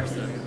person.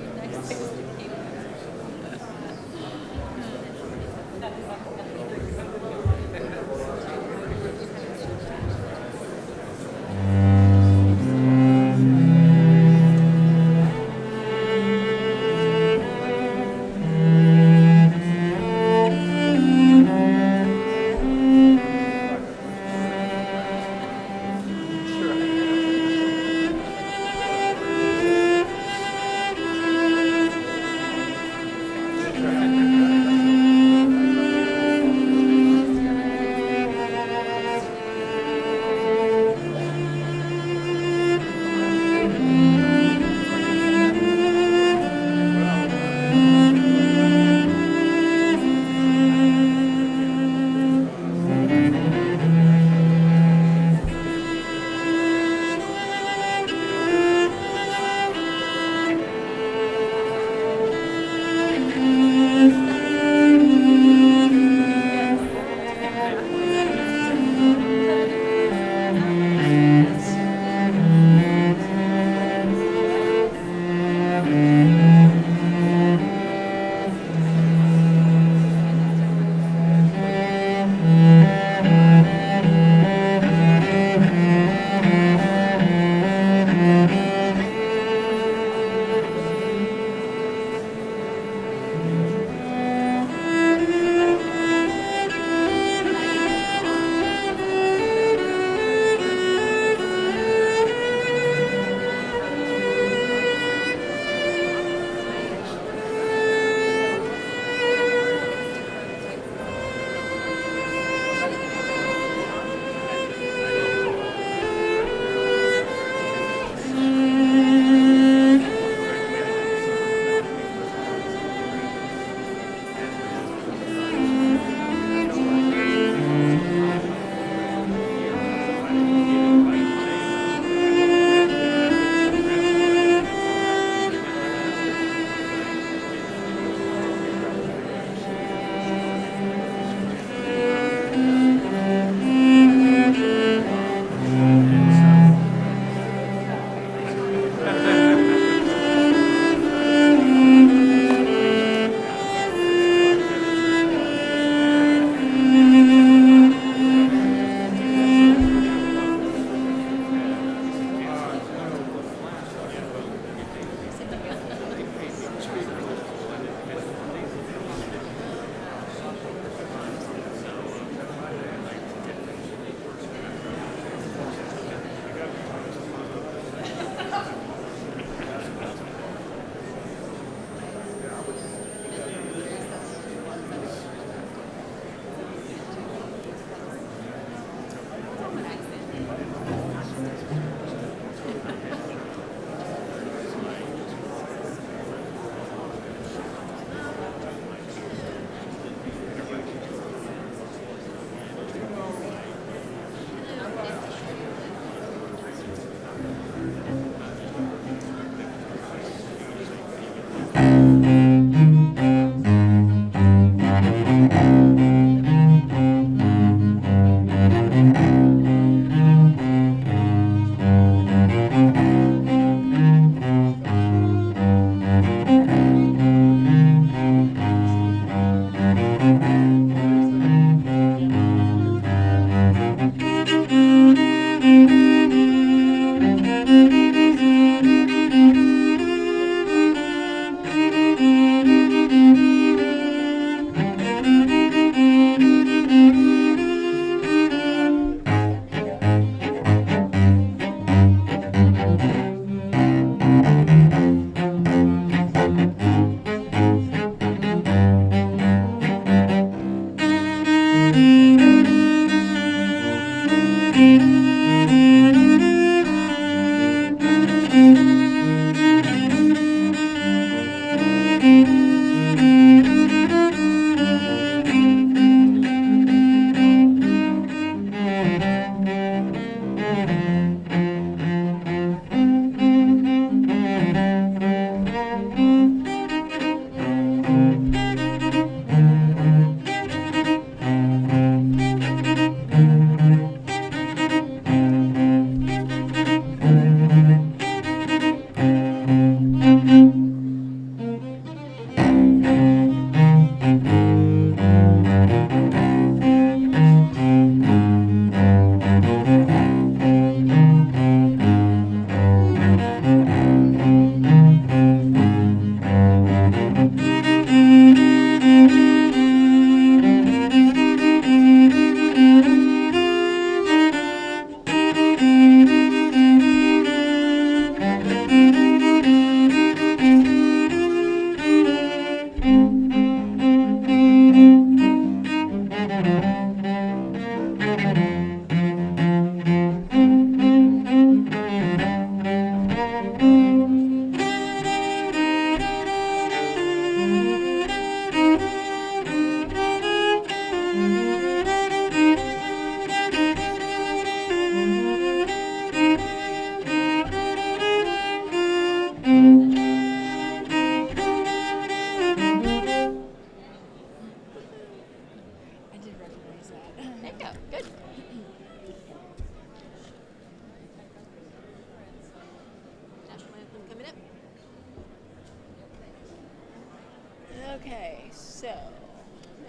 Okay, so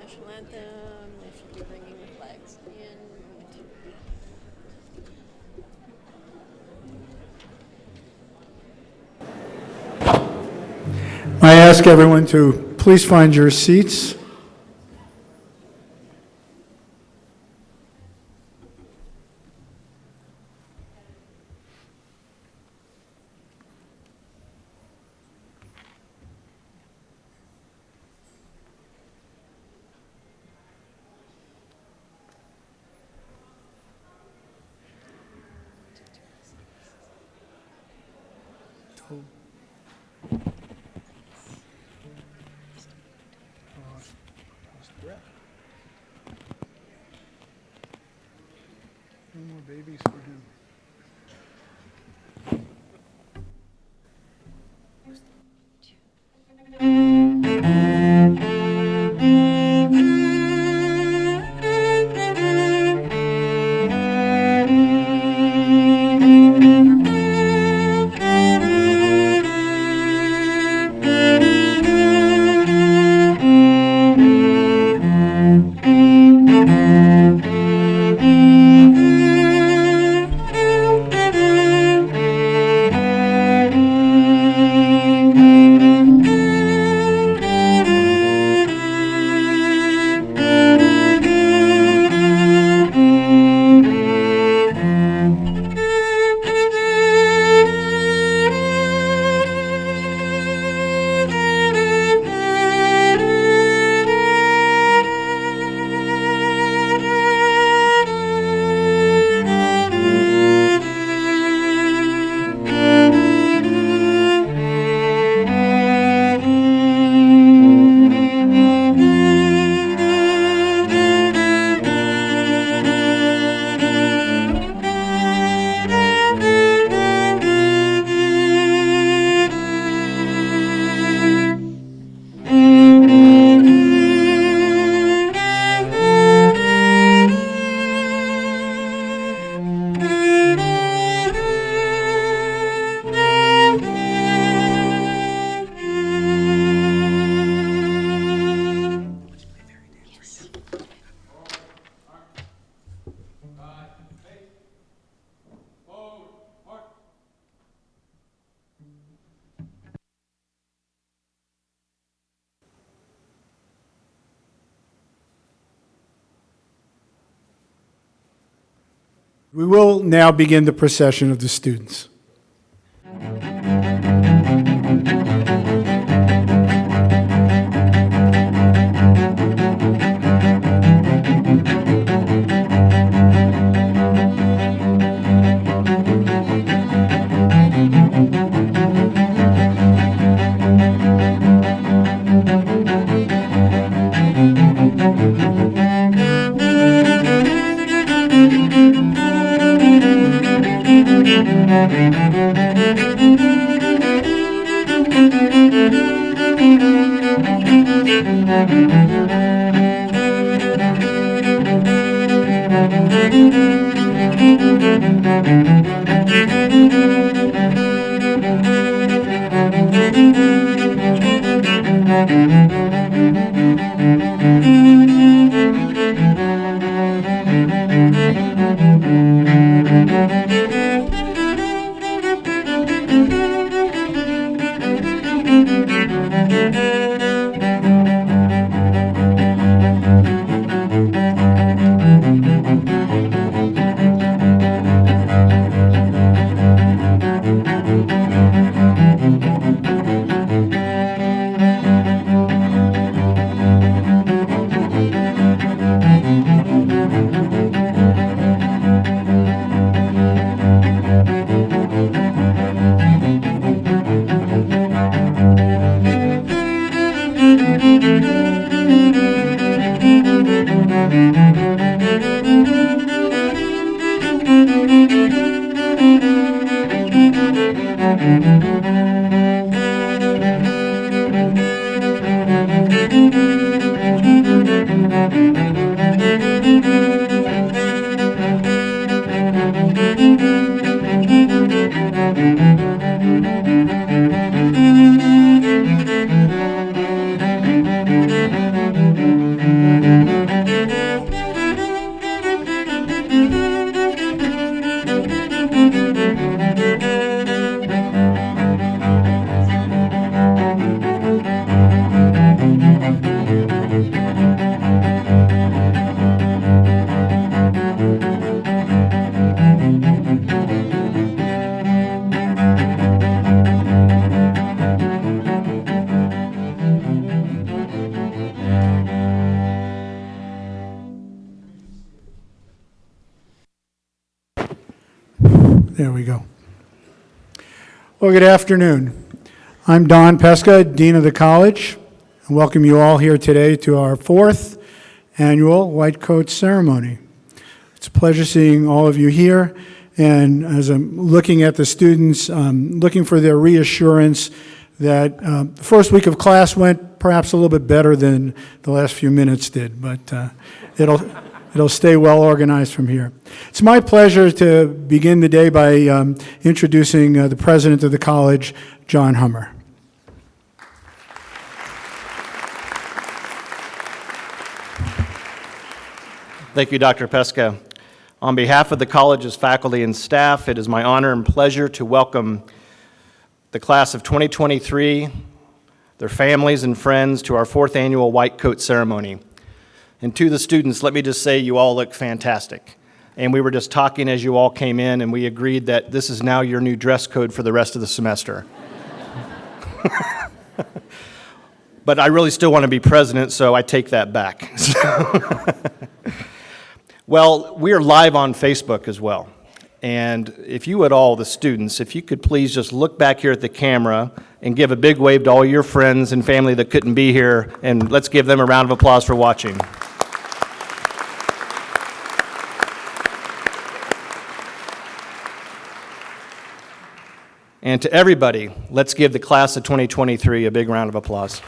national anthem. They should be bringing the flags in. I ask everyone to please find your seats. No more babies for him. We will now begin the procession of the students. Well, good afternoon. I'm Don Pesca, Dean of the College, and welcome you all here today to our fourth annual White Coat Ceremony. It's a pleasure seeing all of you here, and as I'm looking at the students, looking for their reassurance that the first week of class went perhaps a little bit better than the last few minutes did, but it'll stay well organized from here. It's my pleasure to begin the day by introducing the president of the college, John Hummer. Thank you, Dr. Pesca. On behalf of the college's faculty and staff, it is my honor and pleasure to welcome the class of 2023, their families and friends, to our fourth annual White Coat Ceremony. And to the students, let me just say you all look fantastic. And we were just talking as you all came in, and we agreed that this is now your new dress code for the rest of the semester. But I really still want to be president, so I take that back. Well, we are live on Facebook as well. And if you at all, the students, if you could please just look back here at the camera and give a big wave to all your friends and family that couldn't be here, and let's give them a round of applause for watching. And to everybody, let's give the class of 2023 a big round of applause.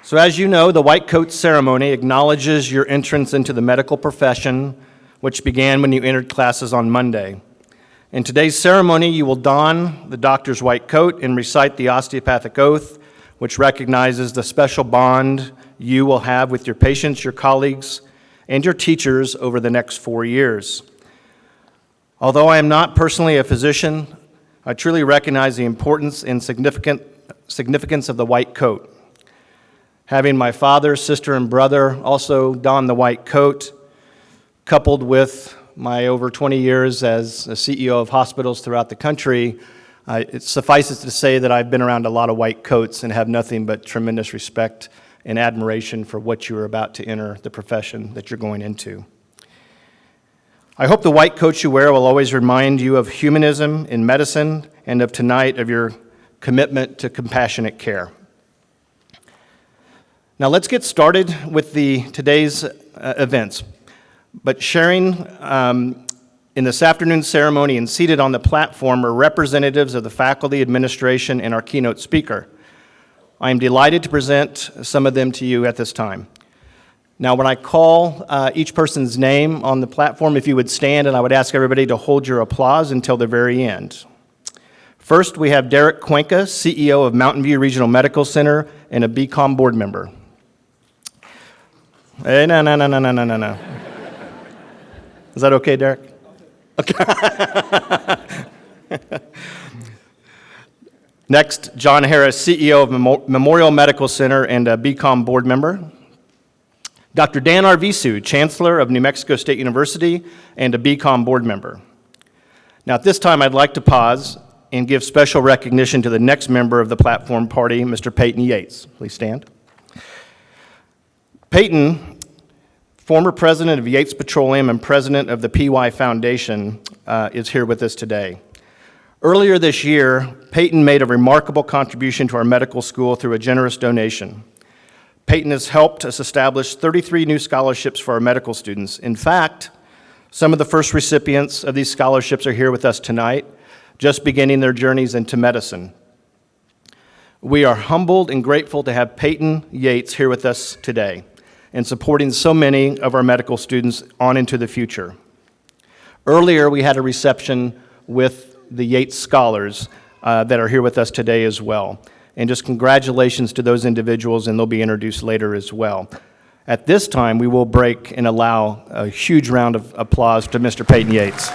So as you know, the White Coat Ceremony acknowledges your entrance into the medical profession, which began when you entered classes on Monday. In today's ceremony, you will don the doctor's white coat and recite the Osteopathic Oath, which recognizes the special bond you will have with your patients, your colleagues, and your teachers over the next 4 years. Although I am not personally a physician, I truly recognize the importance and significance of the white coat. Having my father, sister, and brother also don the white coat, coupled with my over 20 years as a CEO of hospitals throughout the country, it suffices to say that I've been around a lot of white coats and have nothing but tremendous respect and admiration for what you are about to enter the profession that you're going into. I hope the white coat you wear will always remind you of humanism in medicine and of tonight of your commitment to compassionate care. Now let's get started with today's events. But sharing in this afternoon's ceremony and seated on the platform are representatives of the faculty, administration, and our keynote speaker. I am delighted to present some of them to you at this time. Now when I call each person's name on the platform, if you would stand, and I would ask everybody to hold your applause until the very end. First, we have Derek Cuenca, CEO of Mountain View Regional Medical Center and a BCOM board member. Hey, no. Is that okay, Derek? Okay. Next, John Harris, CEO of Memorial Medical Center and a BCOM board member. Dr. Dan Arvisu, Chancellor of New Mexico State University and a BCOM board member. Now, at this time, I'd like to pause and give special recognition to the next member of the platform party, Mr. Peyton Yates. Please stand. Peyton, former president of Yates Petroleum and president of the PY Foundation, is here with us today. Earlier this year, Peyton made a remarkable contribution to our medical school through a generous donation. Peyton has helped us establish 33 new scholarships for our medical students. In fact, some of the first recipients of these scholarships are here with us tonight, just beginning their journeys into medicine. We are humbled and grateful to have Peyton Yates here with us today and supporting so many of our medical students on into the future. Earlier, we had a reception with the Yates Scholars that are here with us today as well. And just congratulations to those individuals, and they'll be introduced later as well. At this time, we will break and allow a huge round of applause to Mr. Peyton Yates.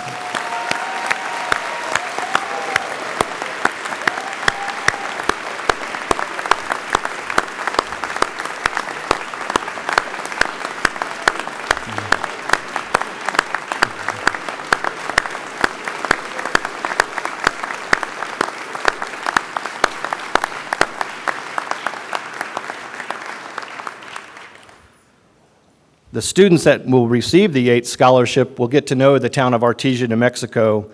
The students that will receive the Yates Scholarship will get to know the town of Artesia, New Mexico,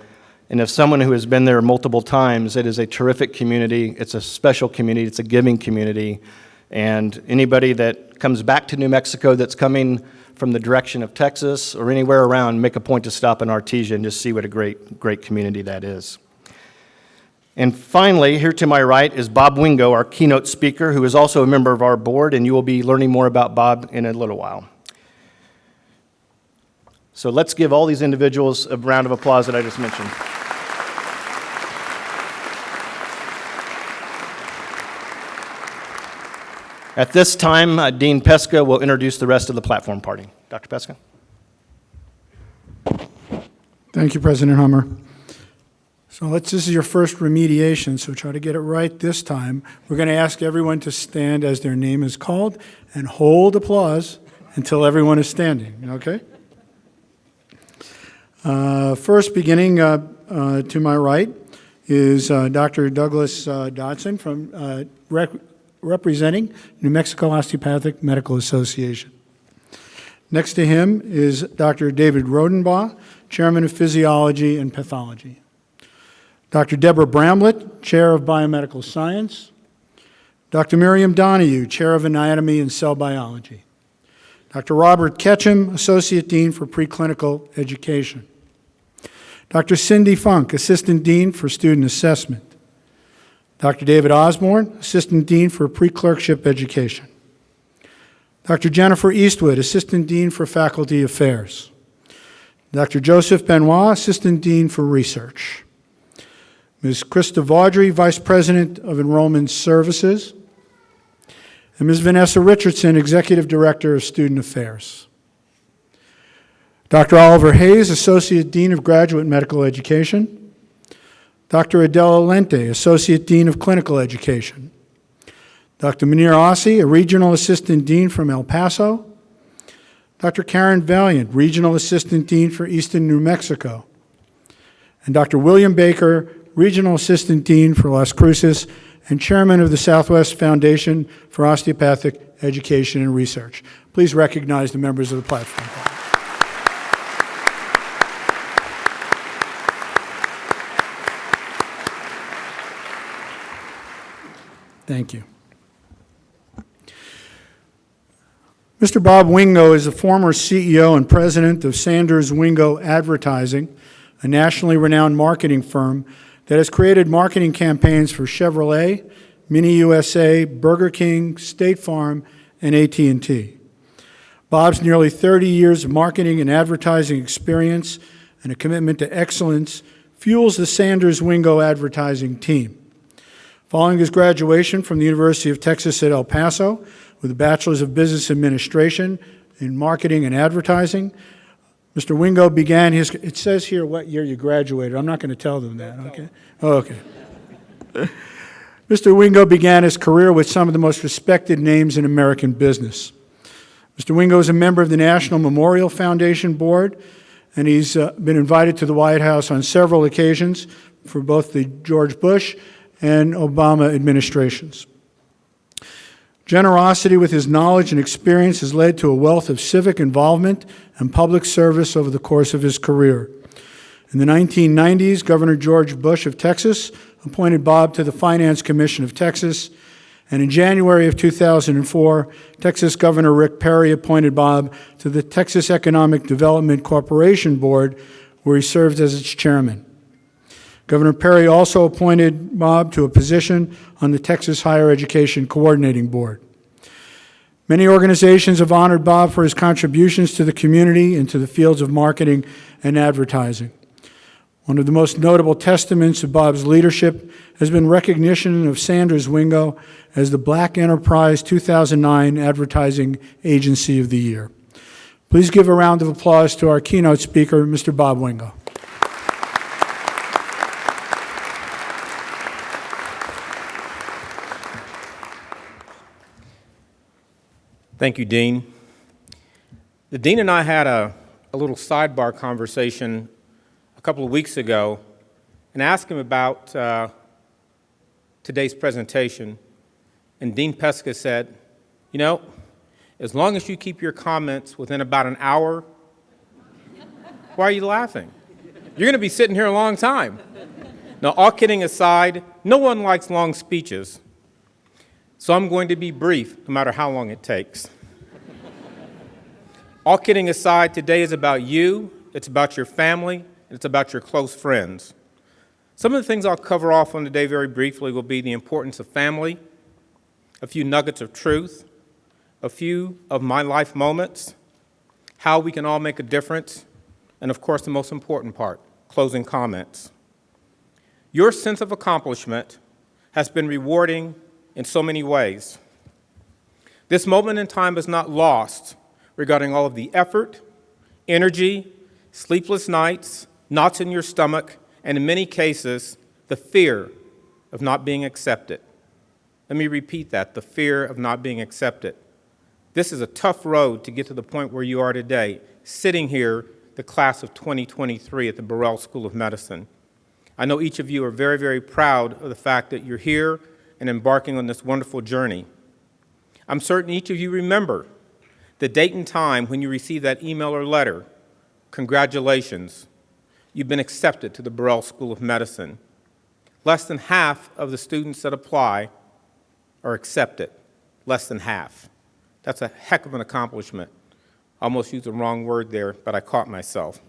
and as someone who has been there multiple times, it is a terrific community, it's a special community, it's a giving community, and anybody that comes back to New Mexico that's coming from the direction of Texas or anywhere around, make a point to stop in Artesia and just see what a great community that is. And finally, here to my right is Bob Wingo, our keynote speaker, who is also a member of our board, and you will be learning more about Bob in a little while. So let's give all these individuals a round of applause that I just mentioned. At this time, Dean Pesca will introduce the rest of the platform party. Dr. Pesca. Thank you, President Hummer. So this is your first remediation, so try to get it right this time. We're going to ask everyone to stand as their name is called and hold applause until everyone is standing, okay? First, beginning to my right, is Dr. Douglas Dodson from representing New Mexico Osteopathic Medical Association. Next to him is Dr. David Rodenbaugh, Chairman of Physiology and Pathology. Dr. Deborah Bramlett, Chair of Biomedical Science. Dr. Miriam Donahue, Chair of Anatomy and Cell Biology. Dr. Robert Ketchum, Associate Dean for Preclinical Education. Dr. Cindy Funk, Assistant Dean for Student Assessment. Dr. David Osborne, Assistant Dean for Pre-Clerkship Education. Dr. Jennifer Eastwood, Assistant Dean for Faculty Affairs. Dr. Joseph Benoit, Assistant Dean for Research. Ms. Krista Vaudry, Vice President of Enrollment Services. And Ms. Vanessa Richardson, Executive Director of Student Affairs. Dr. Oliver Hayes, Associate Dean of Graduate Medical Education. Dr. Adela Lente, Associate Dean of Clinical Education. Dr. Munir Ossi, a Regional Assistant Dean from El Paso. Dr. Karen Valiant, Regional Assistant Dean for Eastern New Mexico. And Dr. William Baker, Regional Assistant Dean for Las Cruces and Chairman of the Southwest Foundation for Osteopathic Education and Research. Please recognize the members of the platform. Thank you. Mr. Bob Wingo is the former CEO and president of Sanders Wingo Advertising, a nationally renowned marketing firm that has created marketing campaigns for Chevrolet, Mini USA, Burger King, State Farm, and AT&T. Bob's nearly 30 years of marketing and advertising experience and a commitment to excellence fuels the Sanders Wingo advertising team. Following his graduation from the University of Texas at El Paso with a Bachelor's of Business Administration in Marketing and Advertising, Mr. Wingo began his, it says here what year you graduated. I'm not going to tell them that, okay? Oh, okay. Mr. Wingo began his career with some of the most respected names in American business. Mr. Wingo is a member of the National Memorial Foundation Board, and he's been invited to the White House on several occasions for both the George Bush and Obama administrations. Generosity with his knowledge and experience has led to a wealth of civic involvement and public service over the course of his career. In the 1990s, Governor George Bush of Texas appointed Bob to the Finance Commission of Texas, and in January of 2004, Texas Governor Rick Perry appointed Bob to the Texas Economic Development Corporation Board, where he served as its chairman. Governor Perry also appointed Bob to a position on the Texas Higher Education Coordinating Board. Many organizations have honored Bob for his contributions to the community and to the fields of marketing and advertising. One of the most notable testaments of Bob's leadership has been recognition of Sanders Wingo as the Black Enterprise 2009 Advertising Agency of the Year. Please give a round of applause to our keynote speaker, Mr. Bob Wingo. Thank you, Dean. The Dean and I had a little sidebar conversation a couple of weeks ago and asked him about today's presentation. And Dean Pesca said, you know, as long as you keep your comments within about an hour. Why are you laughing? You're going to be sitting here a long time. Now, all kidding aside, no one likes long speeches, so I'm going to be brief, no matter how long it takes. All kidding aside, today is about you, it's about your family, and it's about your close friends. Some of the things I'll cover off on today very briefly will be the importance of family, a few nuggets of truth, a few of my life moments, how we can all make a difference, and of course the most important part, closing comments. Your sense of accomplishment has been rewarding in so many ways. This moment in time is not lost regarding all of the effort, energy, sleepless nights, knots in your stomach, and in many cases, the fear of not being accepted. Let me repeat that, the fear of not being accepted. This is a tough road to get to the point where you are today, sitting here, the class of 2023 at the Burrell School of Medicine. I know each of you are very, very proud of the fact that you're here and embarking on this wonderful journey. I'm certain each of you remember the date and time when you received that email or letter. Congratulations, you've been accepted to the Burrell School of Medicine. Less than half of the students that apply are accepted, less than half. That's a heck of an accomplishment. I almost used the wrong word there, but I caught myself.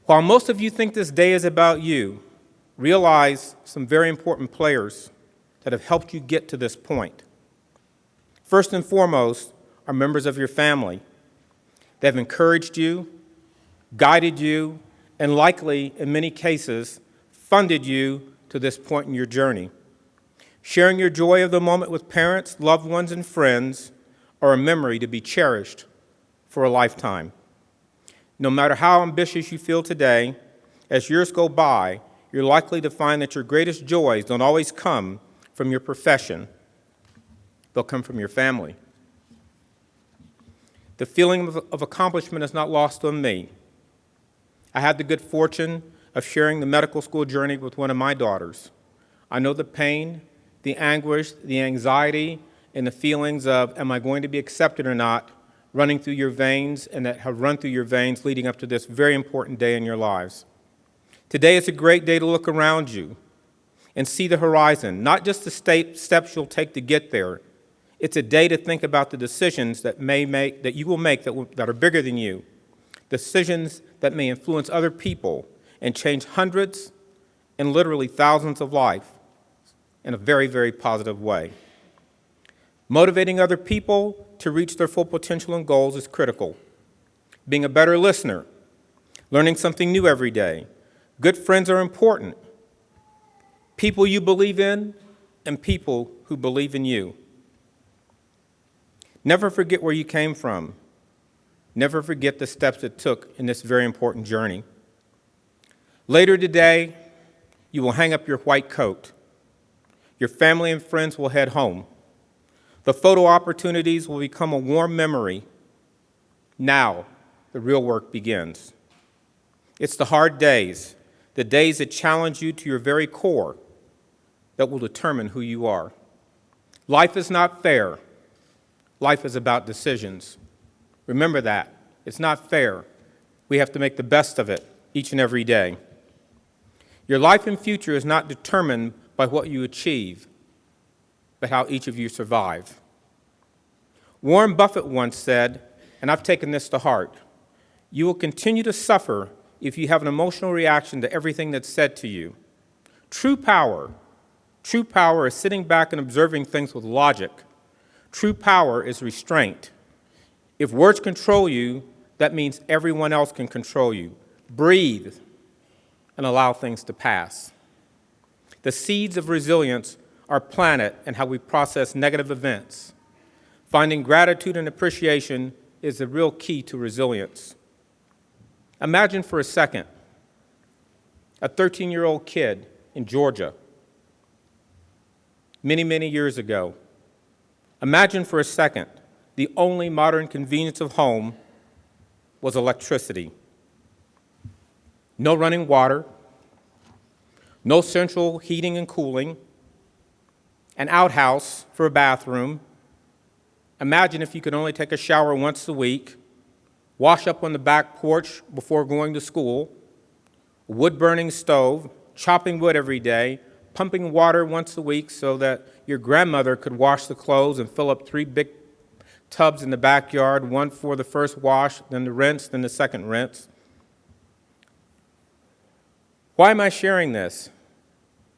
While most of you think this day is about you, realize some very important players that have helped you get to this point. First and foremost are members of your family. They have encouraged you, guided you, and likely, in many cases, funded you to this point in your journey. Sharing your joy of the moment with parents, loved ones, and friends are a memory to be cherished for a lifetime. No matter how ambitious you feel today, as years go by, you're likely to find that your greatest joys don't always come from your profession. They'll come from your family. The feeling of accomplishment is not lost on me. I had the good fortune of sharing the medical school journey with one of my daughters. I know the pain, the anguish, the anxiety, and the feelings of, am I going to be accepted or not, running through your veins and that have run through your veins leading up to this very important day in your lives. Today is a great day to look around you and see the horizon, not just the steps you'll take to get there. It's a day to think about the decisions that you will make that are bigger than you, decisions that may influence other people and change hundreds and literally thousands of lives in a very, very positive way. Motivating other people to reach their full potential and goals is critical. Being a better listener, learning something new every day. Good friends are important. People you believe in and people who believe in you. Never forget where you came from. Never forget the steps it took in this very important journey. Later today, you will hang up your white coat. Your family and friends will head home. The photo opportunities will become a warm memory. Now, the real work begins. It's the hard days, the days that challenge you to your very core, that will determine who you are. Life is not fair. Life is about decisions. Remember that. It's not fair. We have to make the best of it each and every day. Your life and future is not determined by what you achieve, but how each of you survive. Warren Buffett once said, and I've taken this to heart, you will continue to suffer if you have an emotional reaction to everything that's said to you. True power is sitting back and observing things with logic. True power is restraint. If words control you, that means everyone else can control you. Breathe and allow things to pass. The seeds of resilience are planted in how we process negative events. Finding gratitude and appreciation is the real key to resilience. Imagine for a second a 13-year-old kid in Georgia many, many years ago. Imagine for a second the only modern convenience of home was electricity. No running water, no central heating and cooling, an outhouse for a bathroom, Imagine if you could only take a shower once a week, wash up on the back porch before going to school, a wood-burning stove, chopping wood every day, pumping water once a week so that your grandmother could wash the clothes and fill up 3 big tubs in the backyard, one for the first wash, then the rinse, then the second rinse. Why am I sharing this?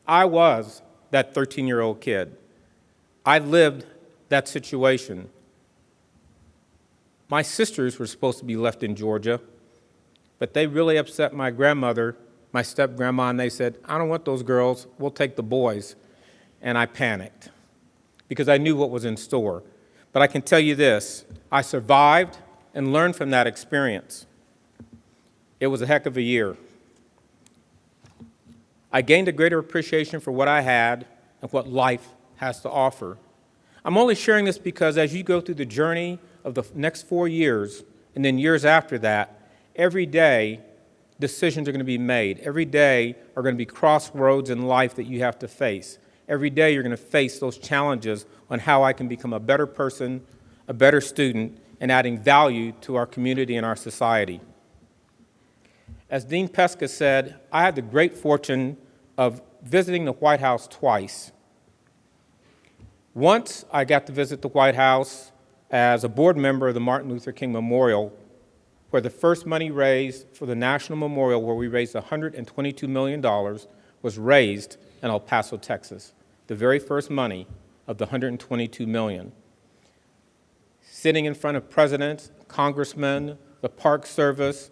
I was that 13-year-old kid. I lived that situation. My sisters were supposed to be left in Georgia, but they really upset my grandmother, my step-grandma, and they said, I don't want those girls, we'll take the boys. And I panicked because I knew what was in store. But I can tell you this, I survived and learned from that experience. It was a heck of a year. I gained a greater appreciation for what I had and what life has to offer. I'm only sharing this because as you go through the journey of the next 4 years and then years after that, every day decisions are going to be made. Every day are going to be crossroads in life that you have to face. Every day you're going to face those challenges on how I can become a better person, a better student, and adding value to our community and our society. As Dean Pesca said, I had the great fortune of visiting the White House twice. Once I got to visit the White House as a board member of the Martin Luther King Memorial, where the first money raised for the National Memorial, where we raised $122 million, was raised in El Paso, Texas. The very first money of the $122 million. Sitting in front of presidents, congressmen, the Park Service,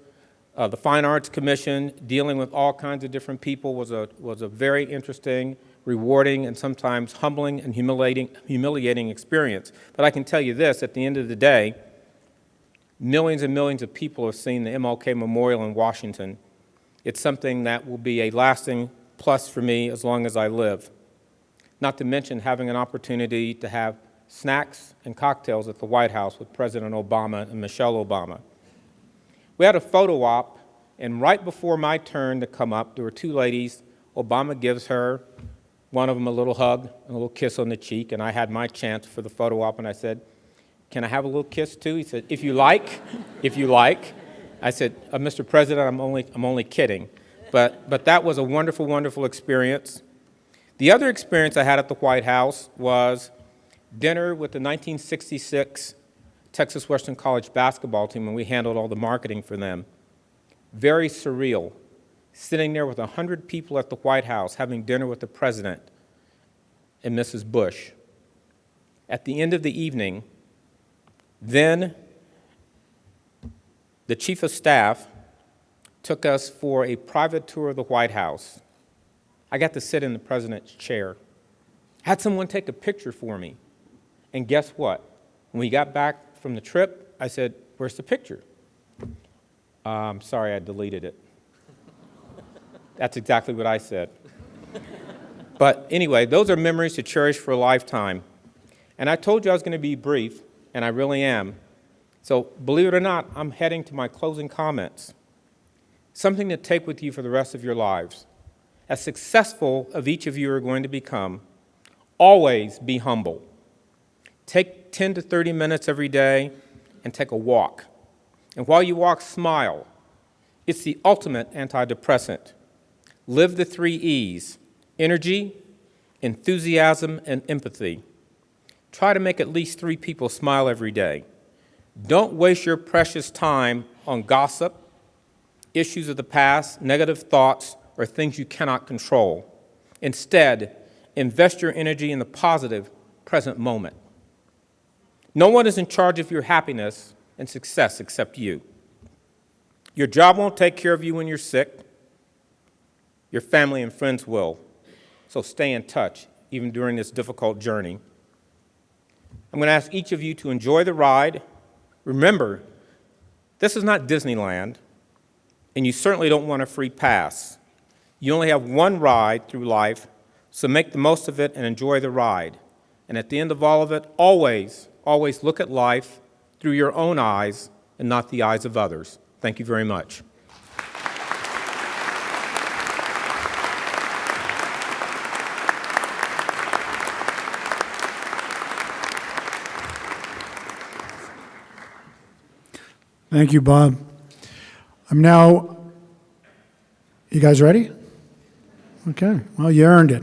the Fine Arts Commission, dealing with all kinds of different people was a very interesting, rewarding, and sometimes humbling and humiliating experience. But I can tell you this, at the end of the day, millions and millions of people have seen the MLK Memorial in Washington. It's something that will be a lasting plus for me as long as I live. Not to mention having an opportunity to have snacks and cocktails at the White House with President Obama and Michelle Obama. We had a photo op, and right before my turn to come up, there were 2 ladies. Obama gives her, one of them a little hug, a little kiss on the cheek, and I had my chance for the photo op, and I said, can I have a little kiss too? He said, if you like, if you like. I said, Mr. President, I'm only kidding. But that was a wonderful, wonderful experience. The other experience I had at the White House was dinner with the 1966 Texas Western College basketball team, and we handled all the marketing for them. Very surreal, sitting there with 100 people at the White House having dinner with the President and Mrs. Bush. At the end of the evening, then the Chief of Staff took us for a private tour of the White House. I got to sit in the President's chair. Had someone take a picture for me. And guess what? When we got back from the trip, I said, where's the picture? I'm sorry, I deleted it. That's exactly what I said. But anyway, those are memories to cherish for a lifetime. And I told you I was going to be brief, and I really am. So believe it or not, I'm heading to my closing comments. Something to take with you for the rest of your lives. As successful as each of you are going to become, always be humble. Take 10 to 30 minutes every day and take a walk. And while you walk, smile. It's the ultimate antidepressant. Live the 3 E's, energy, enthusiasm, and empathy. Try to make at least 3 people smile every day. Don't waste your precious time on gossip, issues of the past, negative thoughts, or things you cannot control. Instead, invest your energy in the positive present moment. No one is in charge of your happiness and success except you. Your job won't take care of you when you're sick. Your family and friends will. So stay in touch, even during this difficult journey. I'm going to ask each of you to enjoy the ride. Remember, this is not Disneyland, and you certainly don't want a free pass. You only have one ride through life, so make the most of it and enjoy the ride. And at the end of all of it, always, always look at life through your own eyes and not the eyes of others. Thank you very much. Thank you, Bob. You guys ready? Okay, well, you earned it.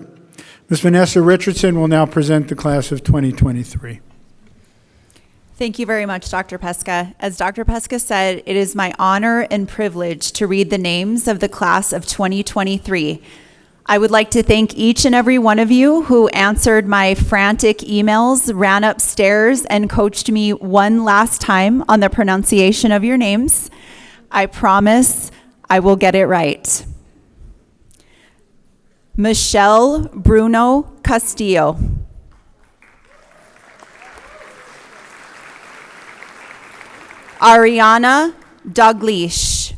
Ms. Vanessa Richardson will now present the class of 2023. Thank you very much, Dr. Pesca. As Dr. Pesca said, it is my honor and privilege to read the names of the class of 2023. I would like to thank each and every one of you who answered my frantic emails, ran upstairs, and coached me one last time on the pronunciation of your names. I promise I will get it right. Michelle Bruno Castillo. Ariana Dalglish.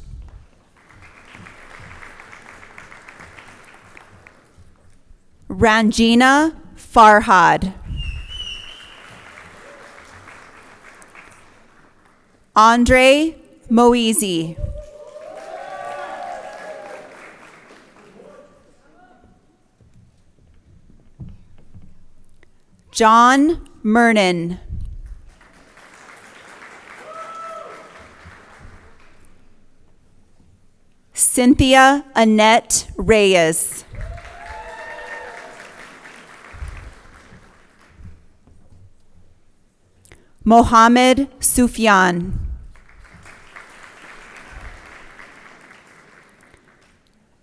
Ranjina Farhad. Andre Moizi. John Mernon. Cynthia Annette Reyes. Mohammed Sufyan.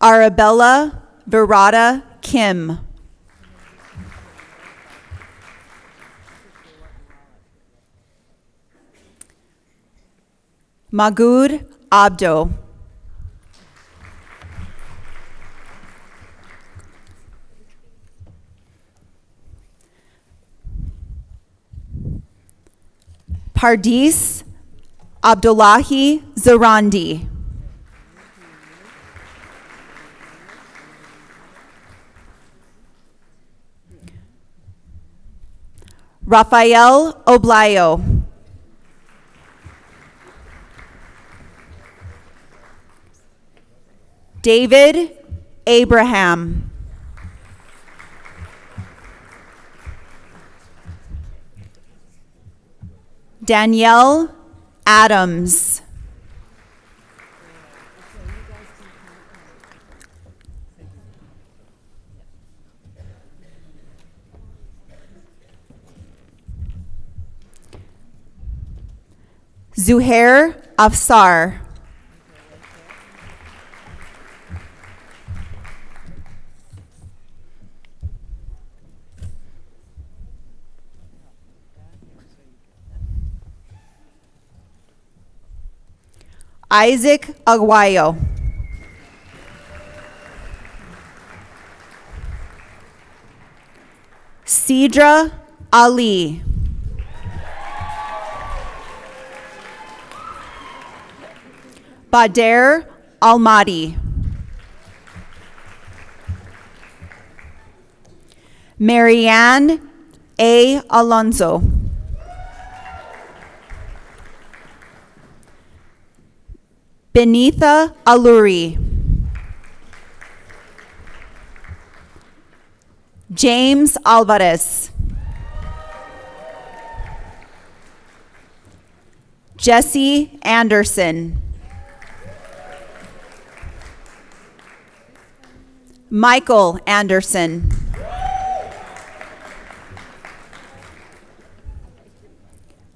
Arabella Virata Kim. Magud Abdo. Pardis Abdullahi Zarandi. Rafael Oblayo. David Abraham. Danielle Adams. Zuhair Afsar. Isaac Aguayo. Sidra Ali. Bader Almadi. Marianne A. Alonso. Benitha Aluri. James Alvarez. Jesse Anderson. Michael Anderson.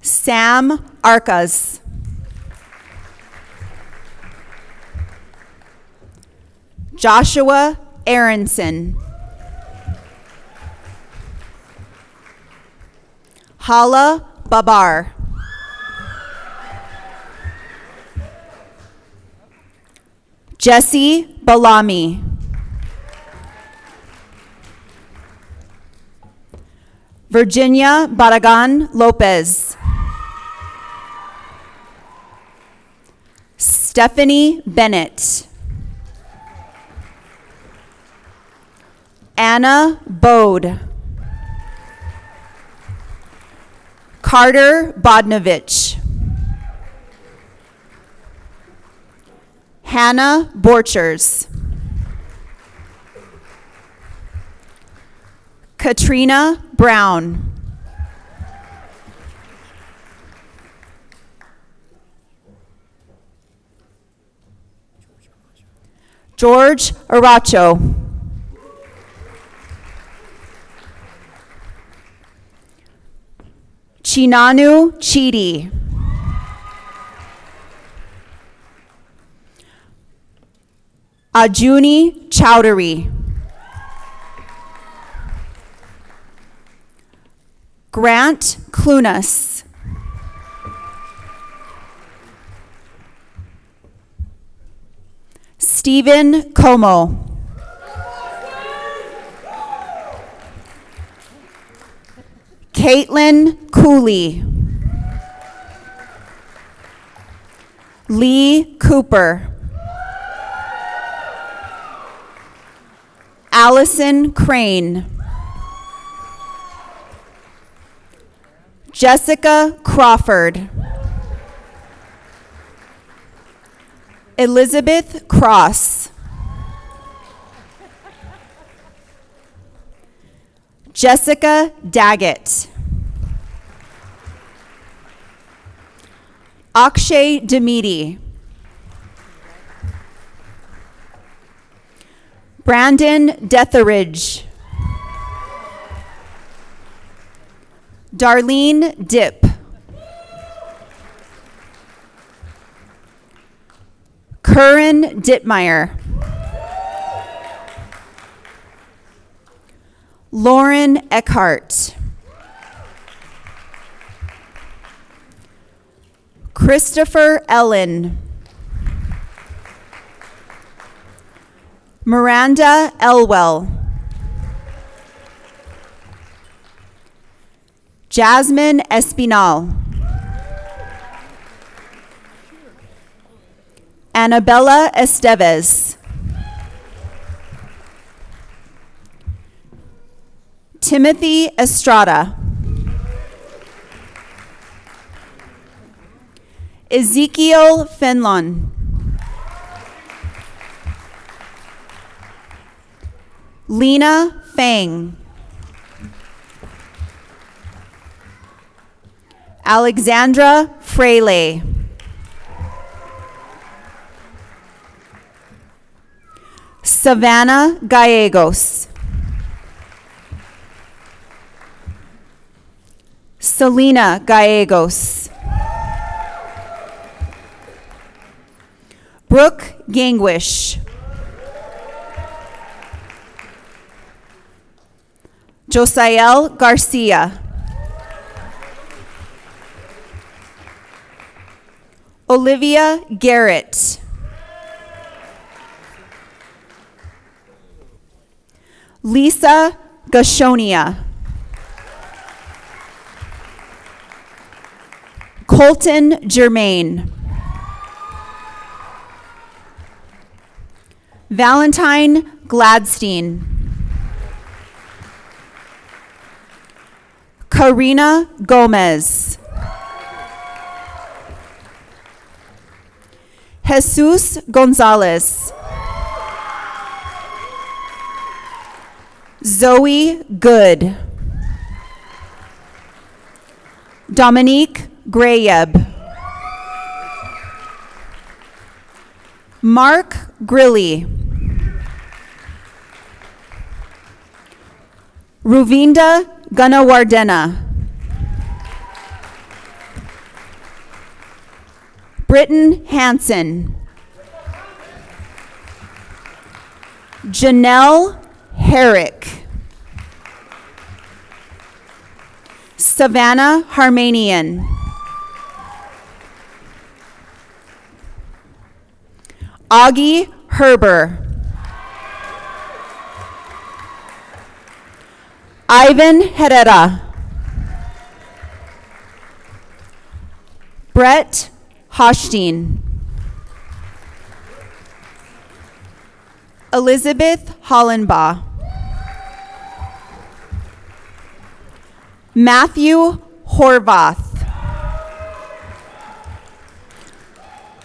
Sam Arcas. Joshua Aronson. Hala Babar. Jesse Balami. Virginia Barragan Lopez. Stephanie Bennett. Anna Bode. Carter Bodnovich. Hannah Borchers. Katrina Brown. George Aracho. Chinanu Chidi. Ajuni Chowdhury. Grant Clunas. Stephen Como. Caitlin Cooley. Lee Cooper. Allison Crane. Jessica Crawford. Elizabeth Cross. Jessica Daggett. Akshay Demidi. Brandon Detheridge. Darlene Dipp. Curran Dittmeyer. Lauren Eckhart. Christopher Ellen. Miranda Elwell. Jasmine Espinal. Annabella Estevez. Timothy Estrada. Ezekiel Fenlon. Lena Fang. Alexandra Fraley. Savannah Gallegos. Selena Gallegos. Brooke Gangwish. Josiel Garcia. Olivia Garrett. Lisa Gashonia. Colton Germain. Valentine Gladstein. Karina Gomez. Jesus Gonzalez. Zoe Good. Dominique Grayeb. Mark Grilly. Ruvinda Gunawardena. Britton Hansen. Janelle Herrick. Savannah Harmanian. Augie Herber. Ivan Herrera. Brett Hochstein. Elizabeth Hollenbaugh. Matthew Horvath.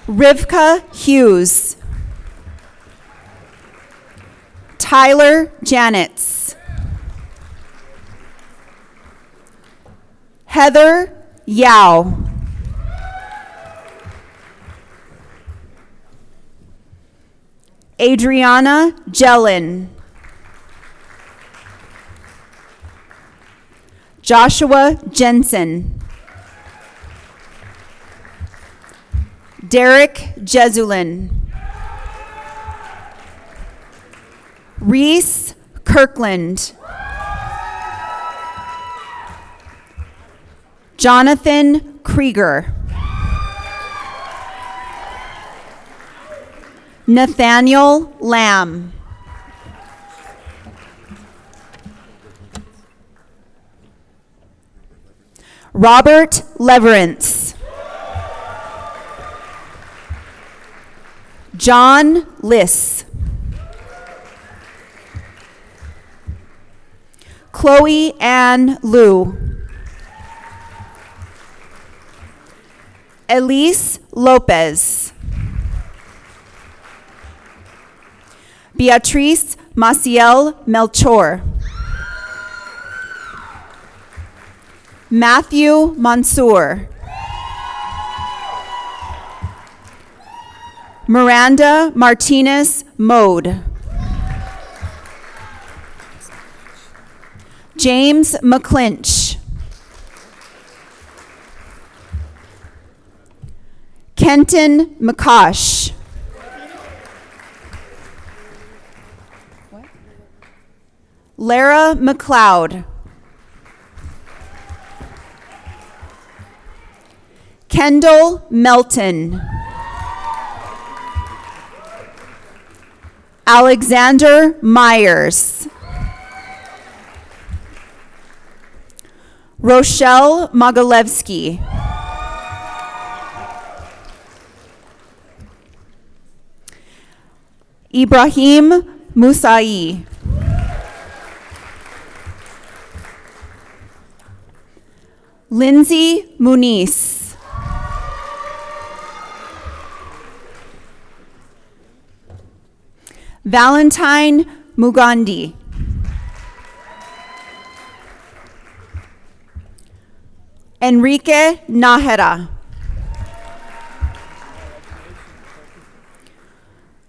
Rivka Hughes. Tyler Janetz. Heather Yao. Adriana Jellin. Joshua Jensen. Derek Jesulin. Reese Kirkland. Jonathan Krieger. Nathaniel Lamb. Robert Leverance. John Liss. Chloe Ann Liu. Elise Lopez. Beatrice Maciel Melchor. Matthew Mansour. Miranda Martinez Mode. James McClinch. Kenton McCosh. Lara McLeod. Kendall Melton. Alexander Myers. Rochelle Mogalevsky. Ibrahim Musai. Lindsay Muniz. Valentine Mugandi. Enrique Nahera.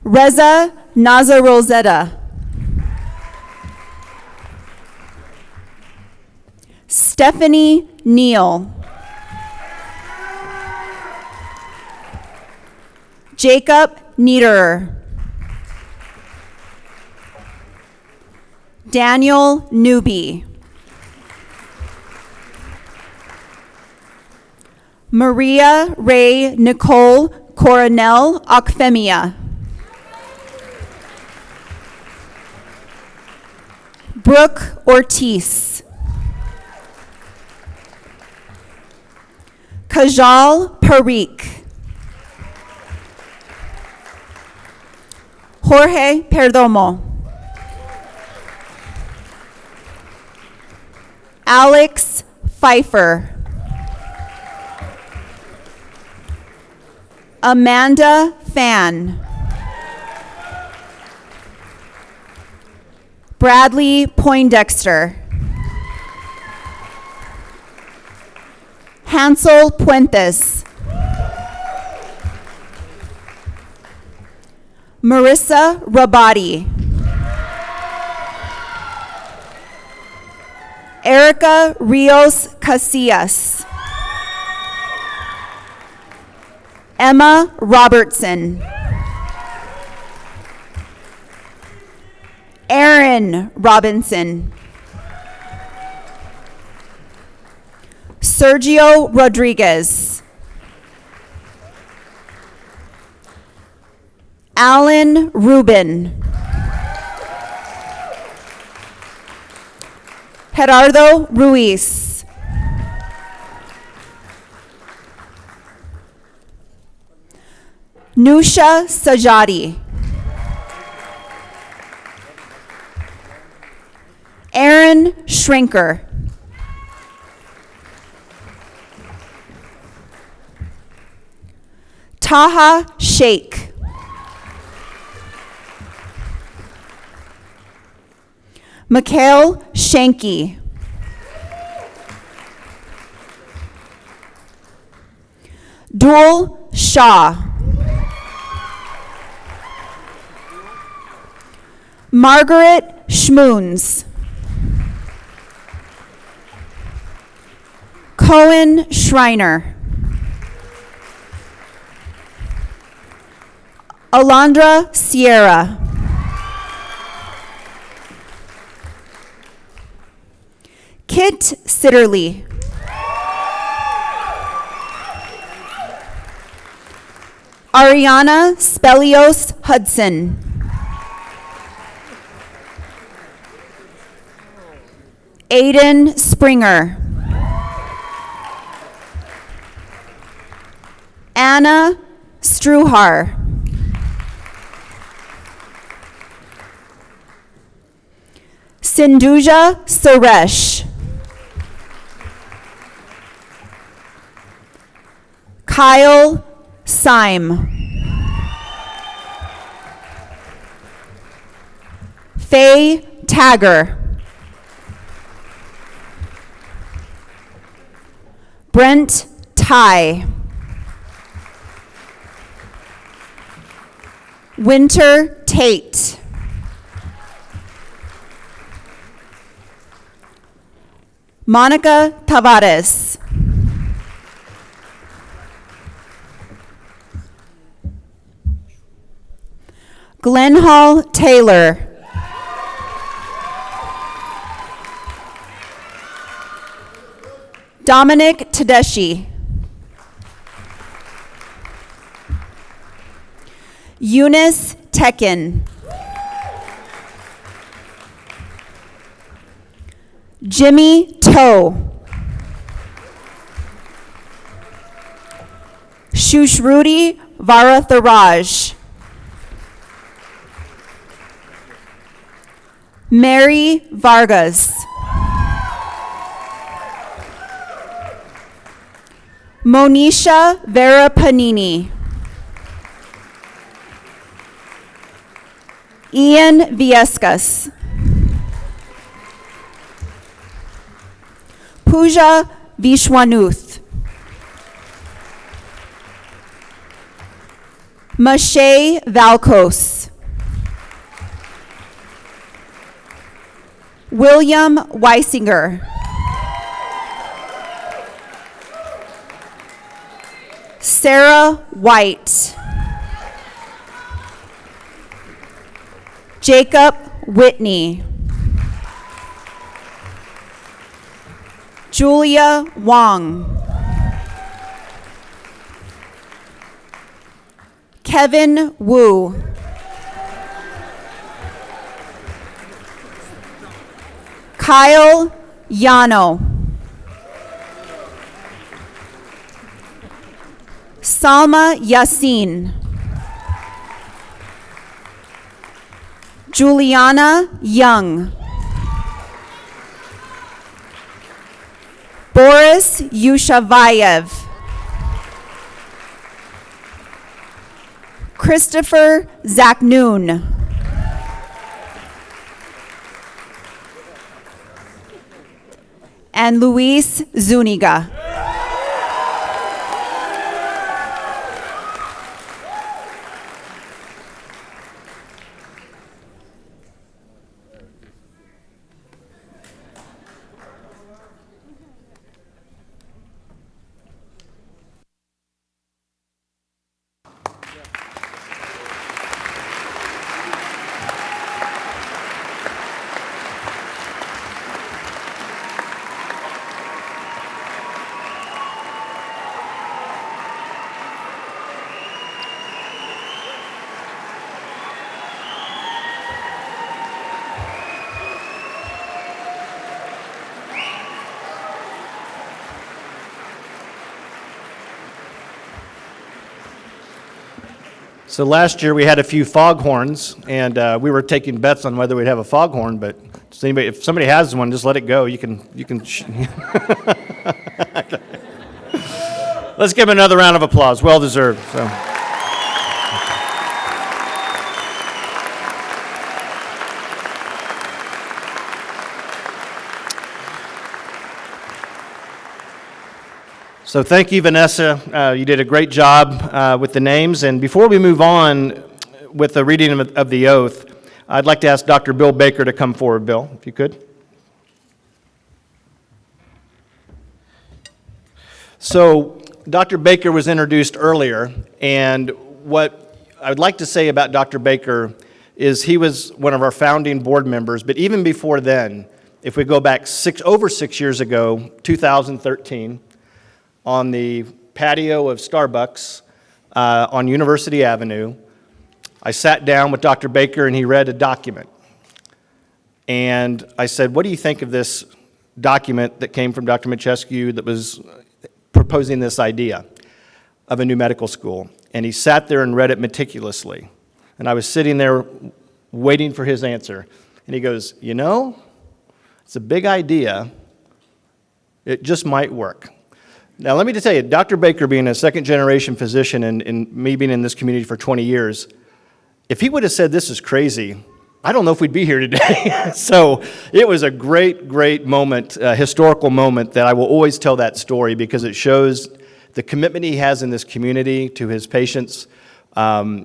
Reza Nazarozeta. Stephanie Neal. Jacob Niederer. Daniel Newby. Maria Ray Nicole Coronel Akfemia. Brooke Ortiz. Kajal Parikh. Jorge Perdomo. Alex Pfeiffer. Amanda Fan. Bradley Poindexter. Hansel Puentes. Marissa Rabati. Erica Rios Casillas. Emma Robertson. Aaron Robinson. Sergio Rodriguez. Alan Rubin. Gerardo Ruiz. Nusha Sajadi. Aaron Shrinker. Taha Sheikh. Mikhail Shanky. Dul Shah. Margaret Schmoons. Cohen Schreiner. Alondra Sierra. Kit Sitterly. Ariana Spelios Hudson. Aiden Springer. Anna Struhar. Sindhuja Suresh. Kyle Syme. Faye Tagger. Brent Ty. Winter Tate. Monica Tavares. Glenhall Taylor. Dominic Tedeschi. Eunice Tekin. Jimmy Toe. Shushruti Varatharaj. Mary Vargas. Monisha Vera Panini. Ian Viescas. Pooja Vishwanuth. Mashay Valkos. William Weisinger. Sarah White. Jacob Whitney. Julia Wong. Kevin Wu. Kyle Yano. Salma Yassin. Juliana Young. Boris Yushavayev. Christopher Zaknoon. And Luis Zuniga. So last year we had a few foghorns, and we were taking bets on whether we'd have a foghorn. But does anybody, if somebody has one, just let it go. You can. Let's give him another round of applause. Well deserved. So. So thank you, Vanessa. You did a great job with the names. And before we move on with the reading of the oath, I'd like to ask Dr. Bill Baker to come forward. Bill, if you could. So Dr. Baker was introduced earlier, and what I would like to say about Dr. Baker is he was one of our founding board members, but even before then, if we go back over 6 years ago, 2013, on the patio of Starbucks on University Avenue, I sat down with Dr. Baker and he read a document. And I said, what do you think of this document that came from Dr. Michescu that was proposing this idea of a new medical school? And he sat there and read it meticulously. And I was sitting there waiting for his answer. And he goes, you know, it's a big idea. It just might work. Now, let me just tell you, Dr. Baker being a second-generation physician and me being in this community for 20 years, if he would have said this is crazy, I don't know if we'd be here today. So it was a great, great moment, a historical moment that I will always tell that story because it shows the commitment he has in this community to his patients, to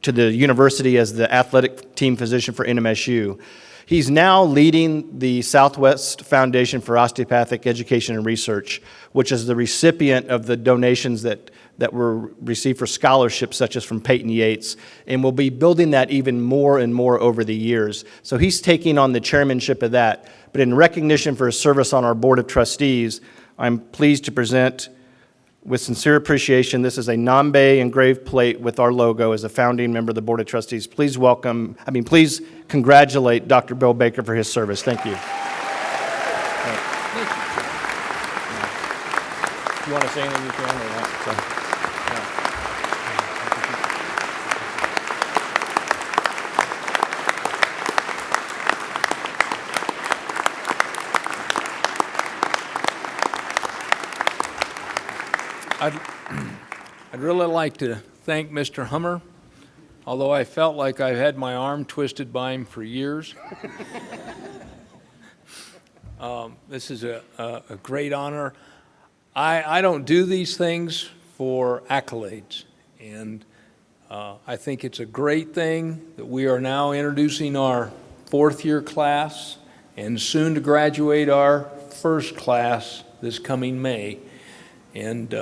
the university as the athletic team physician for NMSU. He's now leading the Southwest Foundation for Osteopathic Education and Research, which is the recipient of the donations that were received for scholarships, such as from Peyton Yates, and will be building that even more and more over the years. So he's taking on the chairmanship of that. But in recognition for his service on our Board of Trustees, I'm pleased to present, with sincere appreciation, this is a Nambe engraved plate with our logo as a founding member of the Board of Trustees. Please please congratulate Dr. Bill Baker for his service. Thank you. You want to say anything you can or not? I'd really like to thank Mr. Hummer, although I felt like I've had my arm twisted by him for years. This is a great honor. I don't do these things for accolades, and I think it's a great thing that we are now introducing our fourth-year class and soon to graduate our first class this coming May. And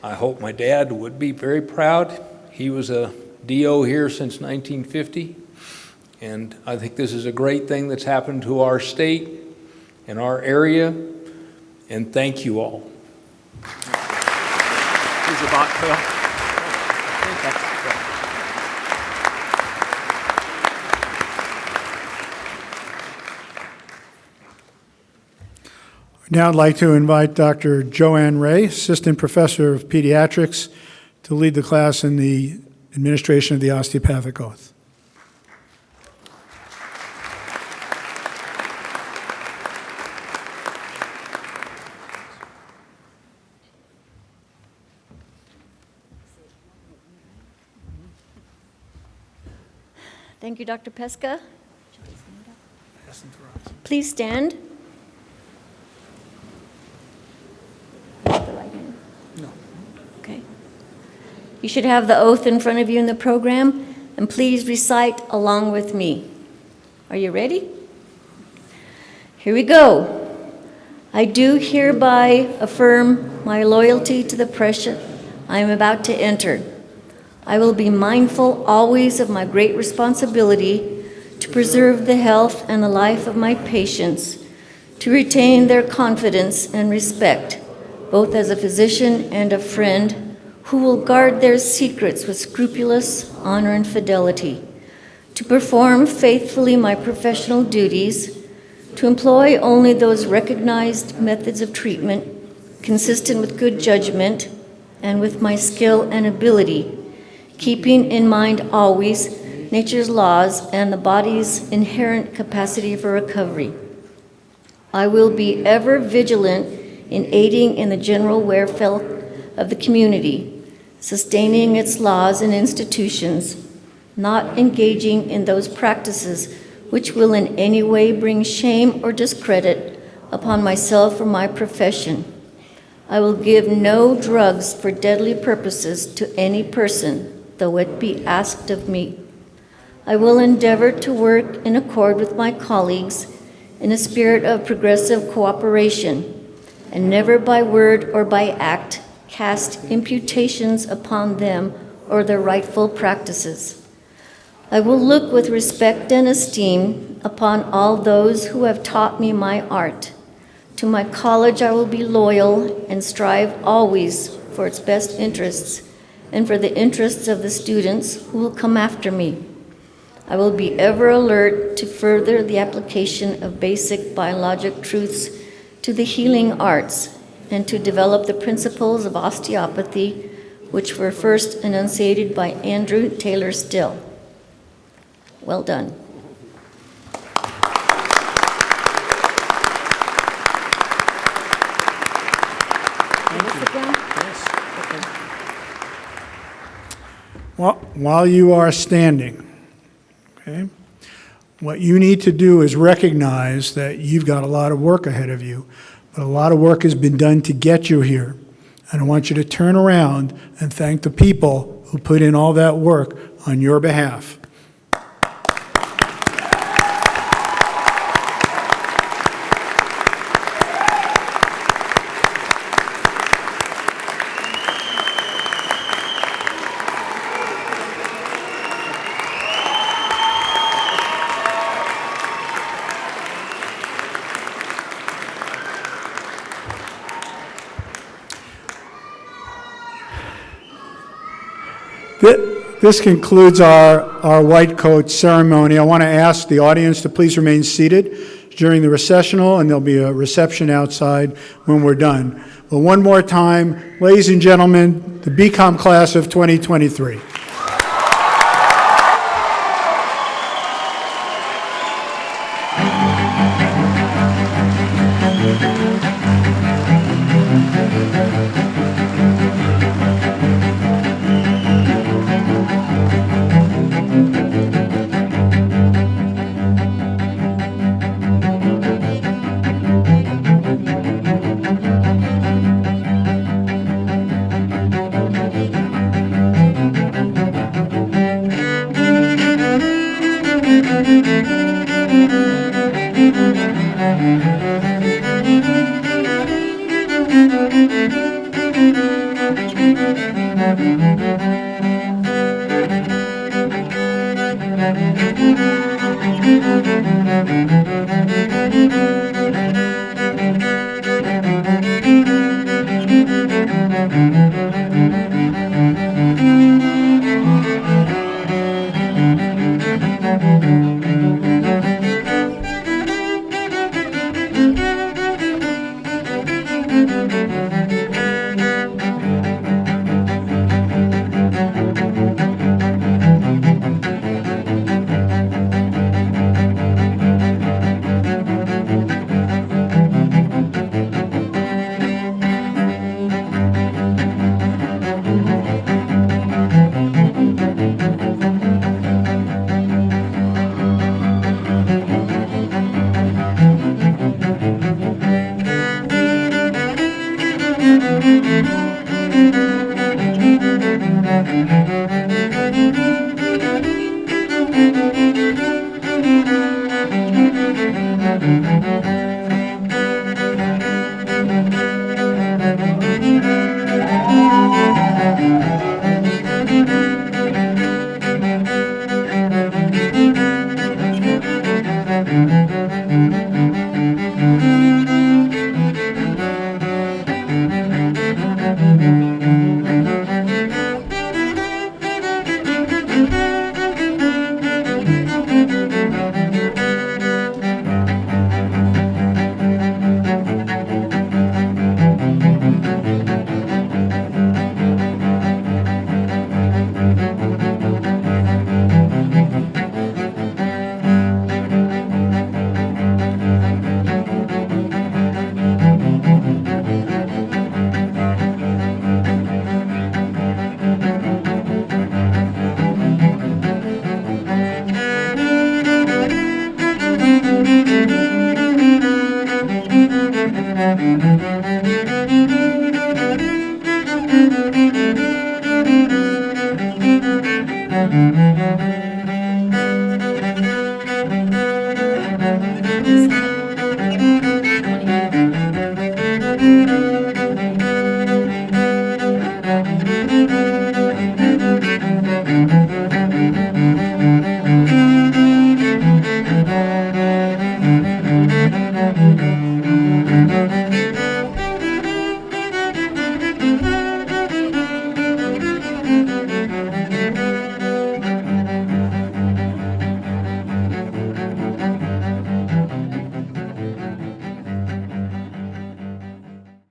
I hope my dad would be very proud. He was a DO here since 1950, and I think this is a great thing that's happened to our state and our area, and thank you all. Here's your box, Bill. Now I'd like to invite Dr. Joanne Ray, Assistant Professor of Pediatrics, to lead the class in the administration of the osteopathic oath. Thank you, Dr. Pesca. Please stand. Okay. You should have the oath in front of you in the program, and please recite along with me. Are you ready? Here we go. I do hereby affirm my loyalty to the profession I am about to enter. I will be mindful always of my great responsibility to preserve the health and the life of my patients, to retain their confidence and respect, both as a physician and a friend, who will guard their secrets with scrupulous honor and fidelity, to perform faithfully my professional duties, to employ only those recognized methods of treatment consistent with good judgment and with my skill and ability, keeping in mind always nature's laws and the body's inherent capacity for recovery. I will be ever vigilant in aiding in the general welfare of the community, sustaining its laws and institutions, not engaging in those practices which will in any way bring shame or discredit upon myself or my profession. I will give no drugs for deadly purposes to any person, though it be asked of me. I will endeavor to work in accord with my colleagues in a spirit of progressive cooperation, and never by word or by act cast imputations upon them or their rightful practices. I will look with respect and esteem upon all those who have taught me my art. To my college I will be loyal and strive always for its best interests and for the interests of the students who will come after me. I will be ever alert to further the application of basic biologic truths to the healing arts and to develop the principles of osteopathy, which were first enunciated by Andrew Taylor Still. Well done. Well, while you are standing, okay, what you need to do is recognize that you've got a lot of work ahead of you, but a lot of work has been done to get you here. And I want you to turn around and thank the people who put in all that work on your behalf. This concludes our white coat ceremony. I want to ask the audience to please remain seated during the recessional, and there'll be a reception outside when we're done. But one more time, ladies and gentlemen, the BCom class of 2023.